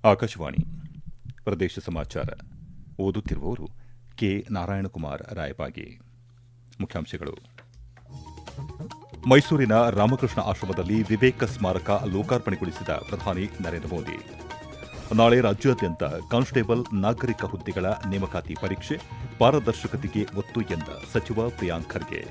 ಆಕಾಶವಾಣಿ ಪ್ರದೇಶ ಸಮಾಚಾರ ಓದುತ್ತಿರುವವರು ಕೆ ನಾರಾಯಣಕುಮಾರ್ ರಾಯಬಾಗಿ. ಮುಖ್ಯಾಂಶಗಳು. ಮೈಸೂರಿನ ರಾಮಕೃಷ್ಣ ಆಶ್ರಮದಲ್ಲಿ ವಿವೇಕ ಸ್ಮಾರಕ ಲೋಕಾರ್ಪಣೆಗೊಳಿಸಿದ ಪ್ರಧಾನಿ ನರೇಂದ್ರ ಮೋದಿ. ನಾಳೆ ರಾಜ್ಯಾದ್ಯಂತ ಕಾನ್ಸ್ಟೇಬಲ್ ನಾಗರಿಕ ಹುದ್ದೆಗಳ ನೇಮಕಾತಿ ಪರೀಕ್ಷೆ, ಪಾರದರ್ಶಕತೆಗೆ ಒತ್ತು ಎಂದ ಸಚಿವ ಪ್ರಿಯಾಂಕ್ ಖರ್ಗೆ.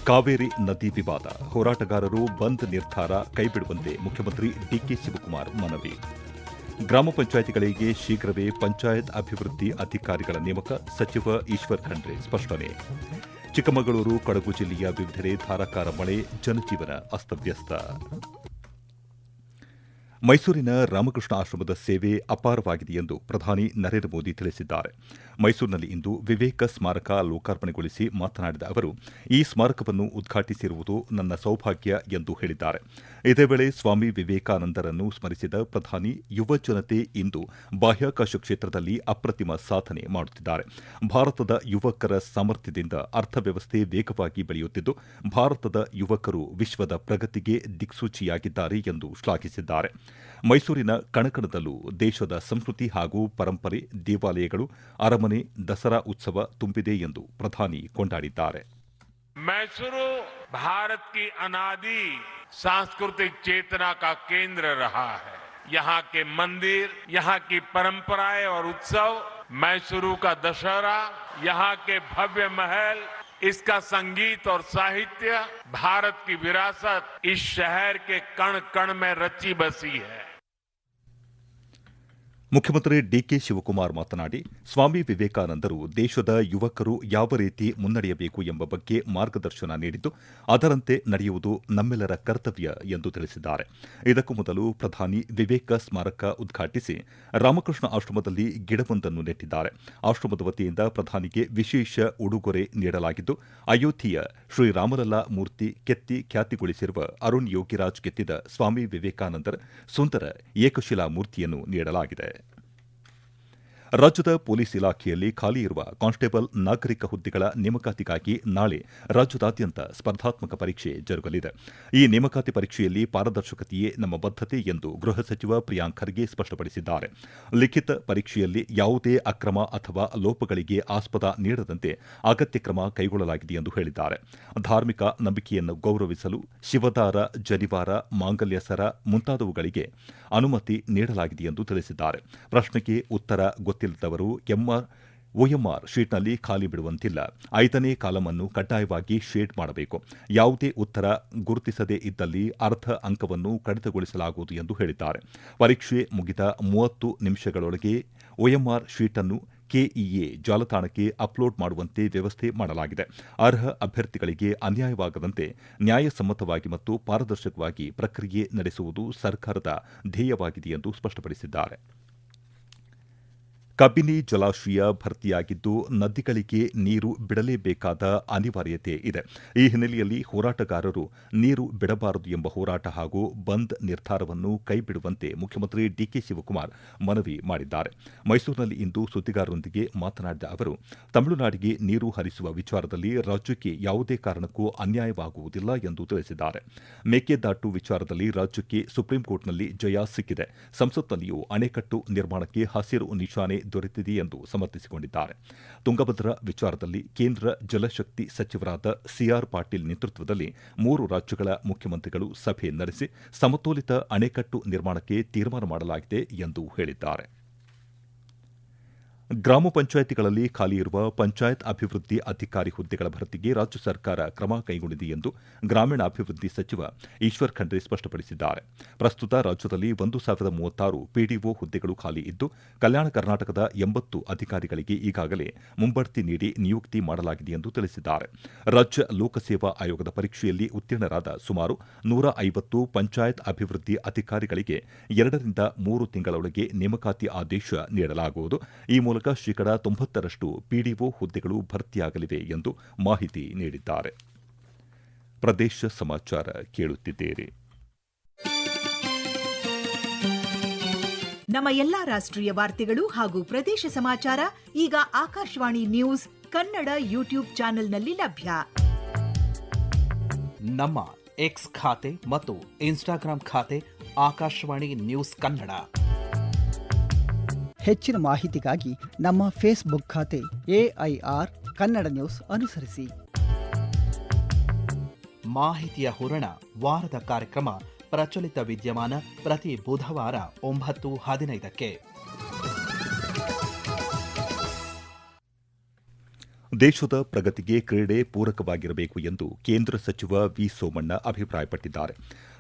ಕಾವೇರಿ ನದಿ ವಿವಾದ, ಹೋರಾಟಗಾರರು ಬಂದ್ ನಿರ್ಧಾರ ಕೈಬಿಡುವಂತೆ ಮುಖ್ಯಮಂತ್ರಿ ಡಿಕೆ ಶಿವಕುಮಾರ್ ಮನವಿ. ಗ್ರಾಮ ಪಂಚಾಯಿತಿಗಳಿಗೆ ಶೀಘ್ರವೇ ಪಂಚಾಯತ್ ಅಭಿವೃದ್ಧಿ ಅಧಿಕಾರಿಗಳ ನೇಮಕ, ಸಚಿವ ಈಶ್ವರ್ ಖಂಡ್ರೆ ಸ್ಪಷ್ಟನೆ. ಚಿಕ್ಕಮಗಳೂರು, ಕೊಡಗು ಜಿಲ್ಲೆಯ ವಿವಿಧೆಡೆ ಧಾರಾಕಾರ ಮಳೆ, ಜನಜೀವನ ಅಸ್ತವ್ಯಸ್ತ. ಮೈಸೂರಿನ ರಾಮಕೃಷ್ಣ ಆಶ್ರಮದ ಸೇವೆ ಅಪಾರವಾಗಿದೆ ಎಂದು ಪ್ರಧಾನಿ ನರೇಂದ್ರ ಮೋದಿ ತಿಳಿಸಿದ್ದಾರೆ. ಮೈಸೂರಿನಲ್ಲಿಂದು ವಿವೇಕ ಸ್ಮಾರಕ ಲೋಕಾರ್ಪಣೆಗೊಳಿಸಿ ಮಾತನಾಡಿದ ಅವರು, ಈ ಸ್ಮಾರಕವನ್ನು ಉದ್ಘಾಟಿಸಿರುವುದು ನನ್ನ ಸೌಭಾಗ್ಯ ಎಂದು ಹೇಳಿದ್ದಾರೆ. ಇದೇ ವೇಳೆ ಸ್ವಾಮಿ ವಿವೇಕಾನಂದರನ್ನು ಸ್ಮರಿಸಿದ ಪ್ರಧಾನಿ, ಯುವ ಜನತೆ ಇಂದು ಬಾಹ್ಯಾಕಾಶ ಕ್ಷೇತ್ರದಲ್ಲಿ ಅಪ್ರತಿಮ ಸಾಧನೆ ಮಾಡುತ್ತಿದ್ದಾರೆ. ಭಾರತದ ಯುವಕರ ಸಾಮರ್ಥ್ಯದಿಂದ ಅರ್ಥವ್ಯವಸ್ಥೆ ವೇಗವಾಗಿ ಬೆಳೆಯುತ್ತಿದ್ದು, ಭಾರತದ ಯುವಕರು ವಿಶ್ವದ ಪ್ರಗತಿಗೆ ದಿಕ್ಸೂಚಿಯಾಗಿದ್ದಾರೆ ಎಂದು ಶ್ಲಾಘಿಸಿದ್ದಾರೆ. ಮೈಸೂರಿನ ಕಣಕಣದಲ್ಲೂ ದೇಶದ ಸಂಸ್ಕೃತಿ ಹಾಗೂ ಪರಂಪರೆ, ದೇವಾಲಯಗಳು, ಅರಮನೆ, ದಸರಾ ಉತ್ಸವ ತುಂಬಿದೆ ಎಂದು ಪ್ರಧಾನಿ ಕೊಂಡಾಡಿದ್ದಾರೆ. मैसूरू भारत की अनादि सांस्कृतिक चेतना का केंद्र रहा है. यहाँ के मंदिर, यहाँ की परंपराएं और उत्सव, मैसूरू का दशहरा, यहाँ के भव्य महल, इसका संगीत और साहित्य, भारत की विरासत इस शहर के कण कण में रची बसी है. ಮುಖ್ಯಮಂತ್ರಿ ಡಿಕೆ ಶಿವಕುಮಾರ್ ಮಾತನಾಡಿ, ಸ್ವಾಮಿ ವಿವೇಕಾನಂದರು ದೇಶದ ಯುವಕರು ಯಾವ ರೀತಿ ಮುನ್ನಡೆಯಬೇಕು ಎಂಬ ಬಗ್ಗೆ ಮಾರ್ಗದರ್ಶನ ನೀಡಿದ್ದು, ಅದರಂತೆ ನಡೆಯುವುದು ನಮ್ಮೆಲ್ಲರ ಕರ್ತವ್ಯ ಎಂದು ತಿಳಿಸಿದ್ದಾರೆ. ಇದಕ್ಕೂ ಮೊದಲು ಪ್ರಧಾನಿ ವಿವೇಕ ಸ್ಮಾರಕ ಉದ್ಘಾಟಿಸಿ ರಾಮಕೃಷ್ಣ ಆಶ್ರಮದಲ್ಲಿ ಗಿಡವೊಂದನ್ನು ನೆಟ್ಟಿದ್ದಾರೆ. ಆಶ್ರಮದ ವತಿಯಿಂದ ಪ್ರಧಾನಿಗೆ ವಿಶೇಷ ಉಡುಗೊರೆ ನೀಡಲಾಗಿದ್ದು, ಅಯೋಧ್ಯೆಯ ಶ್ರೀರಾಮಲಲ್ಲಾ ಮೂರ್ತಿ ಕೆತ್ತಿ ಖ್ಯಾತಿಗೊಳಿಸಿರುವ ಅರುಣ್ ಯೋಗಿರಾಜ್ ಕೆತ್ತಿದ ಸ್ವಾಮಿ ವಿವೇಕಾನಂದರ ಸುಂದರ ಏಕಶಿಲಾ ಮೂರ್ತಿಯನ್ನು ನೀಡಲಾಗಿದೆ. ರಾಜ್ಯದ ಪೊಲೀಸ್ ಇಲಾಖೆಯಲ್ಲಿ ಖಾಲಿ ಇರುವ ಕಾನ್ಸ್ಟೇಬಲ್ ನಾಗರಿಕ ಹುದ್ದೆಗಳ ನೇಮಕಾತಿಗಾಗಿ ನಾಳೆ ರಾಜ್ಯದಾದ್ಯಂತ ಸ್ಪರ್ಧಾತ್ಮಕ ಪರೀಕ್ಷೆ ಜರುಗಲಿದೆ. ಈ ನೇಮಕಾತಿ ಪರೀಕ್ಷೆಯಲ್ಲಿ ಪಾರದರ್ಶಕತೆಯೇ ನಮ್ಮ ಬದ್ಧತೆ ಎಂದು ಗೃಹ ಸಚಿವ ಪ್ರಿಯಾಂಕ್ ಖರ್ಗೆ ಸ್ಪಷ್ಟಪಡಿಸಿದ್ದಾರೆ. ಲಿಖಿತ ಪರೀಕ್ಷೆಯಲ್ಲಿ ಯಾವುದೇ ಅಕ್ರಮ ಅಥವಾ ಲೋಪಗಳಿಗೆ ಆಸ್ಪದ ನೀಡದಂತೆ ಅಗತ್ಯ ಕ್ರಮ ಕೈಗೊಳ್ಳಲಾಗಿದೆ ಎಂದು ಹೇಳಿದ್ದಾರೆ. ಧಾರ್ಮಿಕ ನಂಬಿಕೆಯನ್ನು ಗೌರವಿಸಲು ಶಿವದಾರ, ಜನಿವಾರ, ಮಾಂಗಲ್ಯ ಸರ ಮುಂತಾದವುಗಳಿಗೆ ಅನುಮತಿ ನೀಡಲಾಗಿದೆ ಎಂದು ತಿಳಿಸಿದ್ದಾರೆ. ಪ್ರಶ್ನೆಗೆ ಉತ್ತರ ಗೊತ್ತಿಲ್ಲದವರು OMR ಶೀಟ್ನಲ್ಲಿ ಖಾಲಿ ಬಿಡುವಂತಿಲ್ಲ. 5ನೇ ಕಾಲಂ ಅನ್ನು ಕಡ್ಡಾಯವಾಗಿ ಶೇಡ್ ಮಾಡಬೇಕು. ಯಾವುದೇ ಉತ್ತರ ಗುರುತಿಸದೇ ಇದ್ದಲ್ಲಿ ಅರ್ಧ ಅಂಕವನ್ನು ಕಡಿತಗೊಳಿಸಲಾಗುವುದು ಎಂದು ಹೇಳಿದ್ದಾರೆ. ಪರೀಕ್ಷೆ ಮುಗಿದ 30 ನಿಮಿಷಗಳೊಳಗೆ OMR ಶೀಟ್ ಅನ್ನು KEA ಜಾಲತಾಣಕ್ಕೆ ಅಪ್ಲೋಡ್ ಮಾಡುವಂತೆ ವ್ಯವಸ್ಥೆ ಮಾಡಲಾಗಿದೆ. ಅರ್ಹ ಅಭ್ಯರ್ಥಿಗಳಿಗೆ ಅನ್ಯಾಯವಾಗದಂತೆ ನ್ಯಾಯಸಮ್ಮತವಾಗಿ ಮತ್ತು ಪಾರದರ್ಶಕವಾಗಿ ಪ್ರಕ್ರಿಯೆ ನಡೆಸುವುದು ಸರ್ಕಾರದ ಧ್ಯೇಯವಾಗಿದೆ ಎಂದು ಸ್ಪಷ್ಟಪಡಿಸಿದ್ದಾರೆ. ಕಬಿನಿ ಜಲಾಶಯ ಭರ್ತಿಯಾಗಿದ್ದು, ನದಿಗಳಿಗೆ ನೀರು ಬಿಡಲೇಬೇಕಾದ ಅನಿವಾರ್ಯತೆ ಇದೆ. ಈ ಹಿನ್ನೆಲೆಯಲ್ಲಿ ಹೋರಾಟಗಾರರು ನೀರು ಬಿಡಬಾರದು ಎಂಬ ಹೋರಾಟ ಹಾಗೂ ಬಂದ್ ನಿರ್ಧಾರವನ್ನು ಕೈಬಿಡುವಂತೆ ಮುಖ್ಯಮಂತ್ರಿ ಡಿಕೆ ಶಿವಕುಮಾರ್ ಮನವಿ ಮಾಡಿದ್ದಾರೆ. ಮೈಸೂರಿನಲ್ಲಿ ಇಂದು ಸುದ್ದಿಗಾರರೊಂದಿಗೆ ಮಾತನಾಡಿದ ಅವರು, ತಮಿಳುನಾಡಿಗೆ ನೀರು ಹರಿಸುವ ವಿಚಾರದಲ್ಲಿ ರಾಜ್ಯಕ್ಕೆ ಯಾವುದೇ ಕಾರಣಕ್ಕೂ ಅನ್ಯಾಯವಾಗುವುದಿಲ್ಲ ಎಂದು ತಿಳಿಸಿದ್ದಾರೆ. ಮೇಕೆದಾಟು ವಿಚಾರದಲ್ಲಿ ರಾಜ್ಯಕ್ಕೆ ಸುಪ್ರೀಂಕೋರ್ಟ್ನಲ್ಲಿ ಜಯ ಸಿಕ್ಕಿದೆ. ಸಂಸತ್ನಲ್ಲಿಯೂ ಅಣೆಕಟ್ಟು ನಿರ್ಮಾಣಕ್ಕೆ ಹಸಿರು ನಿಶಾನೆ ದೊರೆತಿದೆ ಎಂದು ಸಮರ್ಥಿಸಿಕೊಂಡಿದ್ದಾರೆ. ತುಂಗಭದ್ರಾ ವಿಚಾರದಲ್ಲಿ ಕೇಂದ್ರ ಜಲಶಕ್ತಿ ಸಚಿವರಾದ CR ಪಾಟೀಲ್ ನೇತೃತ್ವದಲ್ಲಿ 3 ರಾಜ್ಯಗಳ ಮುಖ್ಯಮಂತ್ರಿಗಳು ಸಭೆ ನಡೆಸಿ ಸಮತೋಲಿತ ಅಣೆಕಟ್ಟು ನಿರ್ಮಾಣಕ್ಕೆ ತೀರ್ಮಾನ ಮಾಡಲಾಗಿದೆ ಎಂದು ಹೇಳಿದ್ದಾರೆ. ಗ್ರಾಮ ಪಂಚಾಯಿತಿಗಳಲ್ಲಿ ಖಾಲಿ ಇರುವ ಪಂಚಾಯತ್ ಅಭಿವೃದ್ಧಿ ಅಧಿಕಾರಿ ಹುದ್ದೆಗಳ ಭರ್ತಿಗೆ ರಾಜ್ಯ ಸರ್ಕಾರ ಕ್ರಮ ಕೈಗೊಂಡಿದೆ ಎಂದು ಗ್ರಾಮೀಣಾಭಿವೃದ್ಧಿ ಸಚಿವ ಈಶ್ವರ್ ಖಂಡ್ರೆ ಸ್ಪಷ್ಟಪಡಿಸಿದ್ದಾರೆ. ಪ್ರಸ್ತುತ ರಾಜ್ಯದಲ್ಲಿ 1036 PDO ಹುದ್ದೆಗಳು ಖಾಲಿ ಇದ್ದು, ಕಲ್ಯಾಣ ಕರ್ನಾಟಕದ 80 ಅಧಿಕಾರಿಗಳಿಗೆ ಈಗಾಗಲೇ ಮುಂಬಡ್ತಿ ನೀಡಿ ನಿಯುಕ್ತಿ ಮಾಡಲಾಗಿದೆ ಎಂದು ತಿಳಿಸಿದ್ದಾರೆ. ರಾಜ್ಯ ಲೋಕಸೇವಾ ಆಯೋಗದ ಪರೀಕ್ಷೆಯಲ್ಲಿ ಉತ್ತೀರ್ಣರಾದ ಸುಮಾರು 150 ಪಂಚಾಯತ್ ಅಭಿವೃದ್ಧಿ ಅಧಿಕಾರಿಗಳಿಗೆ 2 ರಿಂದ 3 ತಿಂಗಳೊಳಗೆ ನೇಮಕಾತಿ ಆದೇಶ ನೀಡಲಾಗುವುದು. ಈ ಮೂಲಕ ಶೇಕಡಾ 90ರಷ್ಟು PDO ಹುದ್ದೆಗಳು ಭರ್ತಿಯಾಗಲಿವೆ ಎಂದು ಮಾಹಿತಿ ನೀಡಿದ್ದಾರೆ. ಪ್ರದೇಶ ಸಮಾಚಾರ ಕೇಳುತ್ತಿದ್ದೀರಿ. ನಮ್ಮ ಎಲ್ಲಾ ರಾಷ್ಟ್ರೀಯ ವಾರ್ತೆಗಳು ಹಾಗೂ ಪ್ರದೇಶ ಸಮಾಚಾರ ಈಗ ಆಕಾಶವಾಣಿ ನ್ಯೂಸ್ ಕನ್ನಡ ಯೂಟ್ಯೂಬ್ ಚಾನೆಲ್ನಲ್ಲಿ ಲಭ್ಯ. ನಮ್ಮ ಎಕ್ಸ್ ಖಾತೆ ಮತ್ತು ಇನ್ಸ್ಟಾಗ್ರಾಂ ಖಾತೆ ಆಕಾಶವಾಣಿ ನ್ಯೂಸ್ ಕನ್ನಡ. ಹೆಚ್ಚಿನ ಮಾಹಿತಿಗಾಗಿ ನಮ್ಮ ಫೇಸ್ಬುಕ್ ಖಾತೆ AIR ಕನ್ನಡ ನ್ಯೂಸ್ ಅನುಸರಿಸಿ. ಮಾಹಿತಿಯ ಹೂರಣ ವಾರದ ಕಾರ್ಯಕ್ರಮ ಪ್ರಚಲಿತ ವಿದ್ಯಮಾನ ಪ್ರತಿ ಬುಧವಾರ 9:15ಕ್ಕೆ. ದೇಶದ ಪ್ರಗತಿಗೆ ಕ್ರೀಡೆ ಪೂರಕವಾಗಿರಬೇಕು ಎಂದು ಕೇಂದ್ರ ಸಚಿವ ವಿ ಸೋಮಣ್ಣ ಅಭಿಪ್ರಾಯಪಟ್ಟಿದ್ದಾರೆ.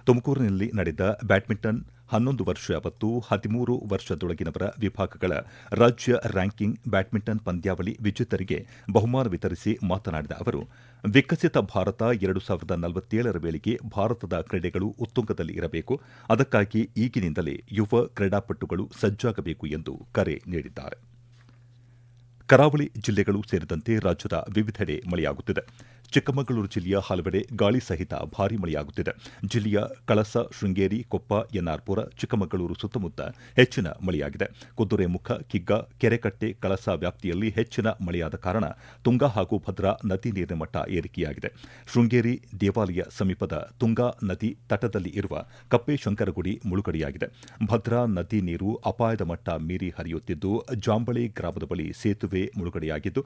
ತುಮಕೂರಿನಲ್ಲಿ ನಡೆದ ಬ್ಯಾಡ್ಮಿಂಟನ್ 11 ವರ್ಷ ಮತ್ತು 13 ವರ್ಷದೊಳಗಿನವರ ವಿಭಾಗಗಳ ರಾಜ್ಯ ರ್ಯಾಂಕಿಂಗ್ ಬ್ಯಾಡ್ಮಿಂಟನ್ ಪಂದ್ಯಾವಳಿ ವಿಜೇತರಿಗೆ ಬಹುಮಾನ ವಿತರಿಸಿ ಮಾತನಾಡಿದ ಅವರು, ವಿಕಸಿತ ಭಾರತ 2047ರ ವೇಳೆಗೆ ಭಾರತದ ಕ್ರೀಡೆಗಳು ಉತ್ತುಂಗದಲ್ಲಿ ಇರಬೇಕು. ಅದಕ್ಕಾಗಿ ಈಗಿನಿಂದಲೇ ಯುವ ಕ್ರೀಡಾಪಟುಗಳು ಸಜ್ಜಾಗಬೇಕು ಎಂದು ಕರೆ ನೀಡಿದ್ದಾರೆ. ಕರಾವಳಿ ಜಿಲ್ಲೆಗಳು ಸೇರಿದಂತೆ ರಾಜ್ಯದ ವಿವಿಧೆಡೆ ಮಳೆಯಾಗುತ್ತಿದೆ. ಚಿಕ್ಕಮಗಳೂರು ಜಿಲ್ಲೆಯ ಹಲವೆಡೆ ಗಾಳಿ ಸಹಿತ ಭಾರೀ ಮಳೆಯಾಗುತ್ತಿದೆ. ಜಿಲ್ಲೆಯ ಕಳಸ, ಶೃಂಗೇರಿ, ಕೊಪ್ಪ, ಎನ್ಆರ್ಪುರ, ಚಿಕ್ಕಮಗಳೂರು ಸುತ್ತಮುತ್ತ ಹೆಚ್ಚಿನ ಮಳೆಯಾಗಿದೆ. ಕುದುರೆಮುಖ, ಕಿಗ್ಗಾ, ಕೆರೆಕಟ್ಟೆ, ಕಳಸ ವ್ಯಾಪ್ತಿಯಲ್ಲಿ ಹೆಚ್ಚಿನ ಮಳೆಯಾದ ಕಾರಣ ತುಂಗಾ ಹಾಗೂ ಭದ್ರಾ ನದಿ ನೀರಿನ ಮಟ್ಟ ಏರಿಕೆಯಾಗಿದೆ. ಶೃಂಗೇರಿ ದೇವಾಲಯ ಸಮೀಪದ ತುಂಗಾ ನದಿ ತಟದಲ್ಲಿ ಇರುವ ಕಪ್ಪೇಶಂಕರಗುಡಿ ಮುಳುಗಡೆಯಾಗಿದೆ. ಭದ್ರಾ ನದಿ ನೀರು ಅಪಾಯದ ಮಟ್ಟ ಮೀರಿ ಹರಿಯುತ್ತಿದ್ದು, ಜಾಂಬಳಿ ಗ್ರಾಮದ ಬಳಿ ಸೇತುವೆ ಮುಳುಗಡೆಯಾಗಿದ್ದು,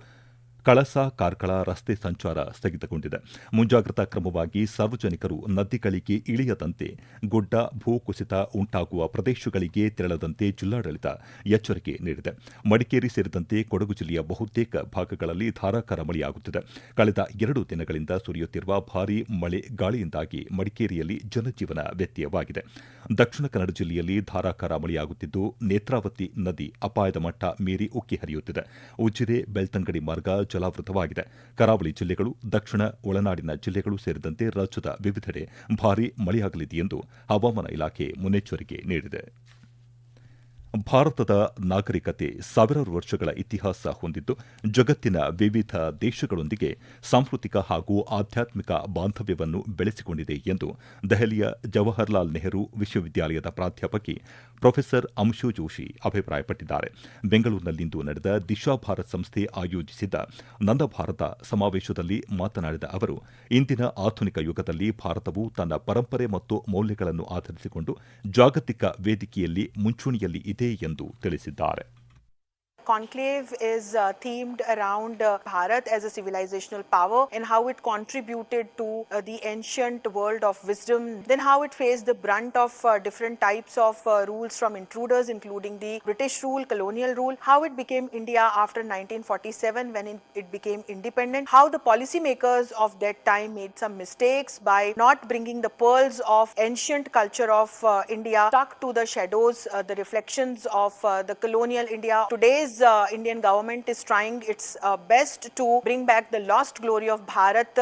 ಕಳಸ ಕಾರ್ಕಳ ರಸ್ತೆ ಸಂಚಾರ ಸ್ಥಗಿತಗೊಂಡಿದೆ. ಮುಂಜಾಗ್ರತಾ ಕ್ರಮವಾಗಿ ಸಾರ್ವಜನಿಕರು ನದಿಗಳಿಗೆ ಇಳಿಯದಂತೆ, ಗುಡ್ಡ ಭೂಕುಸಿತ ಉಂಟಾಗುವ ಪ್ರದೇಶಗಳಿಗೆ ತೆರಳದಂತೆ ಜಿಲ್ಲಾಡಳಿತ ಎಚ್ಚರಿಕೆ ನೀಡಿದೆ. ಮಡಿಕೇರಿ ಸೇರಿದಂತೆ ಕೊಡಗು ಜಿಲ್ಲೆಯ ಬಹುತೇಕ ಭಾಗಗಳಲ್ಲಿ ಧಾರಾಕಾರ ಮಳೆಯಾಗುತ್ತಿದೆ. ಕಳೆದ 2 ದಿನಗಳಿಂದ ಸುರಿಯುತ್ತಿರುವ ಭಾರೀ ಮಳೆ ಗಾಳಿಯಿಂದಾಗಿ ಮಡಿಕೇರಿಯಲ್ಲಿ ಜನಜೀವನ ವ್ಯತ್ಯಯವಾಗಿದೆ. ದಕ್ಷಿಣ ಕನ್ನಡ ಜಿಲ್ಲೆಯಲ್ಲಿ ಧಾರಾಕಾರ ಮಳೆಯಾಗುತ್ತಿದ್ದು, ನೇತ್ರಾವತಿ ನದಿ ಅಪಾಯದ ಮಟ್ಟ ಮೀರಿ ಉಕ್ಕಿ ಹರಿಯುತ್ತಿದೆ. ಉಜಿರೆ ಬೆಳ್ತಂಗಡಿ ಮಾರ್ಗ ಜಲಾವೃತವಾಗಿದೆ. ಕರಾವಳಿ ಜಿಲ್ಲೆಗಳು, ದಕ್ಷಿಣ ಒಳನಾಡಿನ ಜಿಲ್ಲೆಗಳು ಸೇರಿದಂತೆ ರಾಜ್ಯದ ವಿವಿಧೆಡೆ ಭಾರೀ ಮಳೆಯಾಗಲಿದೆ ಎಂದು ಹವಾಮಾನ ಇಲಾಖೆ ಮುನ್ನೆಚ್ಚರಿಕೆ ನೀಡಿದೆ. ಭಾರತದ ನಾಗರಿಕತೆ ಸಾವಿರಾರು ವರ್ಷಗಳ ಇತಿಹಾಸ ಹೊಂದಿದ್ದು, ಜಗತ್ತಿನ ವಿವಿಧ ದೇಶಗಳೊಂದಿಗೆ ಸಾಂಸ್ಕೃತಿಕ ಹಾಗೂ ಆಧ್ಯಾತ್ಮಿಕ ಬಾಂಧವ್ಯವನ್ನು ಬೆಳೆಸಿಕೊಂಡಿದೆ ಎಂದು ದೆಹಲಿಯ ಜವಾಹರಲಾಲ್ ನೆಹರು ವಿಶ್ವವಿದ್ಯಾಲಯದ ಪ್ರಾಧ್ಯಾಪಕಿ ಪ್ರೊಫೆಸರ್ ಅಂಶು ಜೋಶಿ ಅಭಿಪ್ರಾಯಪಟ್ಟಿದ್ದಾರೆ. ಬೆಂಗಳೂರಿನಲ್ಲಿಂದು ನಡೆದ ದಿಶಾ ಭಾರತ್ ಸಂಸ್ಥೆ ಆಯೋಜಿಸಿದ್ದ ನನ್ನ ಭಾರತ ಸಮಾವೇಶದಲ್ಲಿ ಮಾತನಾಡಿದ ಅವರು, ಇಂದಿನ ಆಧುನಿಕ ಯುಗದಲ್ಲಿ ಭಾರತವು ತನ್ನ ಪರಂಪರೆ ಮತ್ತು ಮೌಲ್ಯಗಳನ್ನು ಆಧರಿಸಿಕೊಂಡು ಜಾಗತಿಕ ವೇದಿಕೆಯಲ್ಲಿ ಮುಂಚೂಣಿಯಲ್ಲಿ ಇದೆ ಎಂದು ತಿಳಿಸಿದ್ದಾರೆ. Conclave is themed around Bharat as a civilizational power and how it contributed to the ancient world of wisdom, then how it faced the brunt of different types of rules from intruders, including the British rule, colonial rule, how it became India after 1947 when it became independent, how the policymakers of that time made some mistakes by not bringing the pearls of ancient culture of India, stuck to the shadows, the reflections of the colonial India. Today's Indian government is trying its best to bring back the lost glory of Bharat.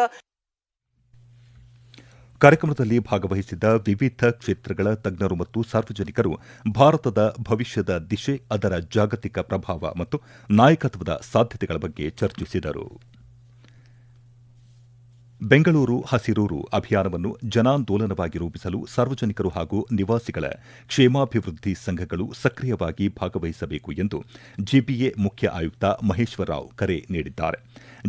ಕಾರ್ಯಕ್ರಮದಲ್ಲಿ ಭಾಗವಹಿಸಿದ್ದ ವಿವಿಧ ಕ್ಷೇತ್ರಗಳ ತಜ್ಞರು ಮತ್ತು ಸಾರ್ವಜನಿಕರು ಭಾರತದ ಭವಿಷ್ಯದ ದಿಶೆ, ಅದರ ಜಾಗತಿಕ ಪ್ರಭಾವ ಮತ್ತು ನಾಯಕತ್ವದ ಸಾಧ್ಯತೆಗಳ ಬಗ್ಗೆ ಚರ್ಚಿಸಿದರು. ಬೆಂಗಳೂರು ಹಸಿರೂರು ಅಭಿಯಾನವನ್ನು ಜನಾಂದೋಲನವಾಗಿ ರೂಪಿಸಲು ಸಾರ್ವಜನಿಕರು ಹಾಗೂ ನಿವಾಸಿಗಳ ಕ್ಷೇಮಾಭಿವೃದ್ಧಿ ಸಂಘಗಳು ಸಕ್ರಿಯವಾಗಿ ಭಾಗವಹಿಸಬೇಕು ಎಂದು ಜಿಬಿಎ ಮುಖ್ಯ ಆಯುಕ್ತ ಮಹೇಶ್ವರರಾವ್ ಕರೆ ನೀಡಿದ್ದಾರೆ.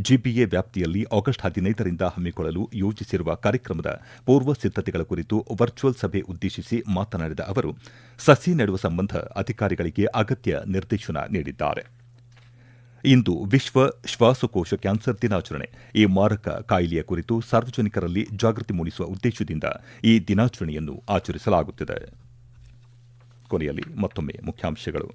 ಜಿಬಿಎ ವ್ಯಾಪ್ತಿಯಲ್ಲಿ ಆಗಸ್ಟ್ 15ರಿಂದ ಹಮ್ಮಿಕೊಳ್ಳಲು ಯೋಜಿಸಿರುವ ಕಾರ್ಯಕ್ರಮದ ಪೂರ್ವ ಸಿದ್ದತೆಗಳ ಕುರಿತು ವರ್ಚುವಲ್ ಸಭೆ ಉದ್ದೇಶಿಸಿ ಮಾತನಾಡಿದ ಅವರು, ಸಸಿ ನೆಡುವ ಸಂಬಂಧ ಅಧಿಕಾರಿಗಳಿಗೆ ಅಗತ್ಯ ನಿರ್ದೇಶನ ನೀಡಿದ್ದಾರೆ. ಇಂದು ವಿಶ್ವ ಶ್ವಾಸಕೋಶ ಕ್ಯಾನ್ಸರ್ ದಿನಾಚರಣೆ. ಈ ಮಾರಕ ಕಾಯಿಲೆಯ ಕುರಿತು ಸಾರ್ವಜನಿಕರಲ್ಲಿ ಜಾಗೃತಿ ಮೂಡಿಸುವ ಉದ್ದೇಶದಿಂದ ಈ ದಿನಾಚರಣೆಯನ್ನು ಆಚರಿಸಲಾಗುತ್ತಿದೆ. ಕೊನೆಯಲ್ಲಿ ಮತ್ತೊಮ್ಮೆ ಮುಖ್ಯಾಂಶಗಳು.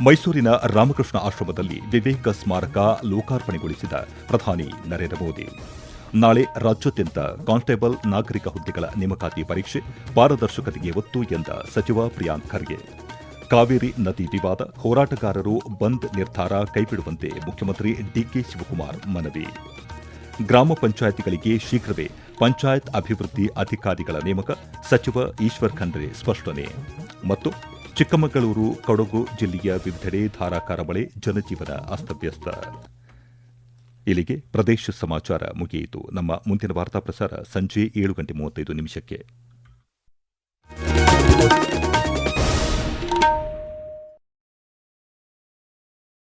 ಮೈಸೂರಿನ ರಾಮಕೃಷ್ಣ ಆಶ್ರಮದಲ್ಲಿ ವಿವೇಕ ಸ್ಮಾರಕ ಲೋಕಾರ್ಪಣೆಗೊಳಿಸಿದ ಪ್ರಧಾನಿ ನರೇಂದ್ರ ಮೋದಿ. ನಾಳೆ ರಾಜ್ಯಾದ್ಯಂತ ಕಾನ್ಸ್ಟೇಬಲ್ ನಾಗರಿಕ ಹುದ್ದೆಗಳ ನೇಮಕಾತಿ ಪರೀಕ್ಷೆ, ಪಾರದರ್ಶಕತೆಗೆ ಒತ್ತು ಎಂದ ಸಚಿವ ಪ್ರಿಯಾಂಕ್ ಖರ್ಗೆ. ಕಾವೇರಿ ನದಿ ವಿವಾದ, ಹೋರಾಟಗಾರರು ಬಂದ್ ನಿರ್ಧಾರ ಕೈಬಿಡುವಂತೆ ಮುಖ್ಯಮಂತ್ರಿ ಡಿಕೆ ಶಿವಕುಮಾರ್ ಮನವಿ. ಗ್ರಾಮ ಪಂಚಾಯಿತಿಗಳಿಗೆ ಶೀಘ್ರವೇ ಪಂಚಾಯತ್ ಅಭಿವೃದ್ಧಿ ಅಧಿಕಾರಿಗಳ ನೇಮಕ, ಸಚಿವ ಈಶ್ವರ್ ಖಂಡ್ರೆ ಸ್ಪಷ್ಟನೆ. ಮತ್ತು ಚಿಕ್ಕಮಗಳೂರು, ಕೊಡಗು ಜಿಲ್ಲೆಯ ವಿವಿಧೆಡೆ ಧಾರಾಕಾರ ಮಳೆ, ಜನಜೀವನ ಅಸ್ತವ್ಯಸ್ತ. ಇಲ್ಲಿಗೆ ಪ್ರದೇಶ ಸಮಾಚಾರ ಮುಗಿಯಿತು. ನಮ್ಮ ಮುಂದಿನ ವಾರ್ತಾ ಪ್ರಸಾರ ಸಂಜೆ 7:35 ನಿಮಿಷಕ್ಕೆ.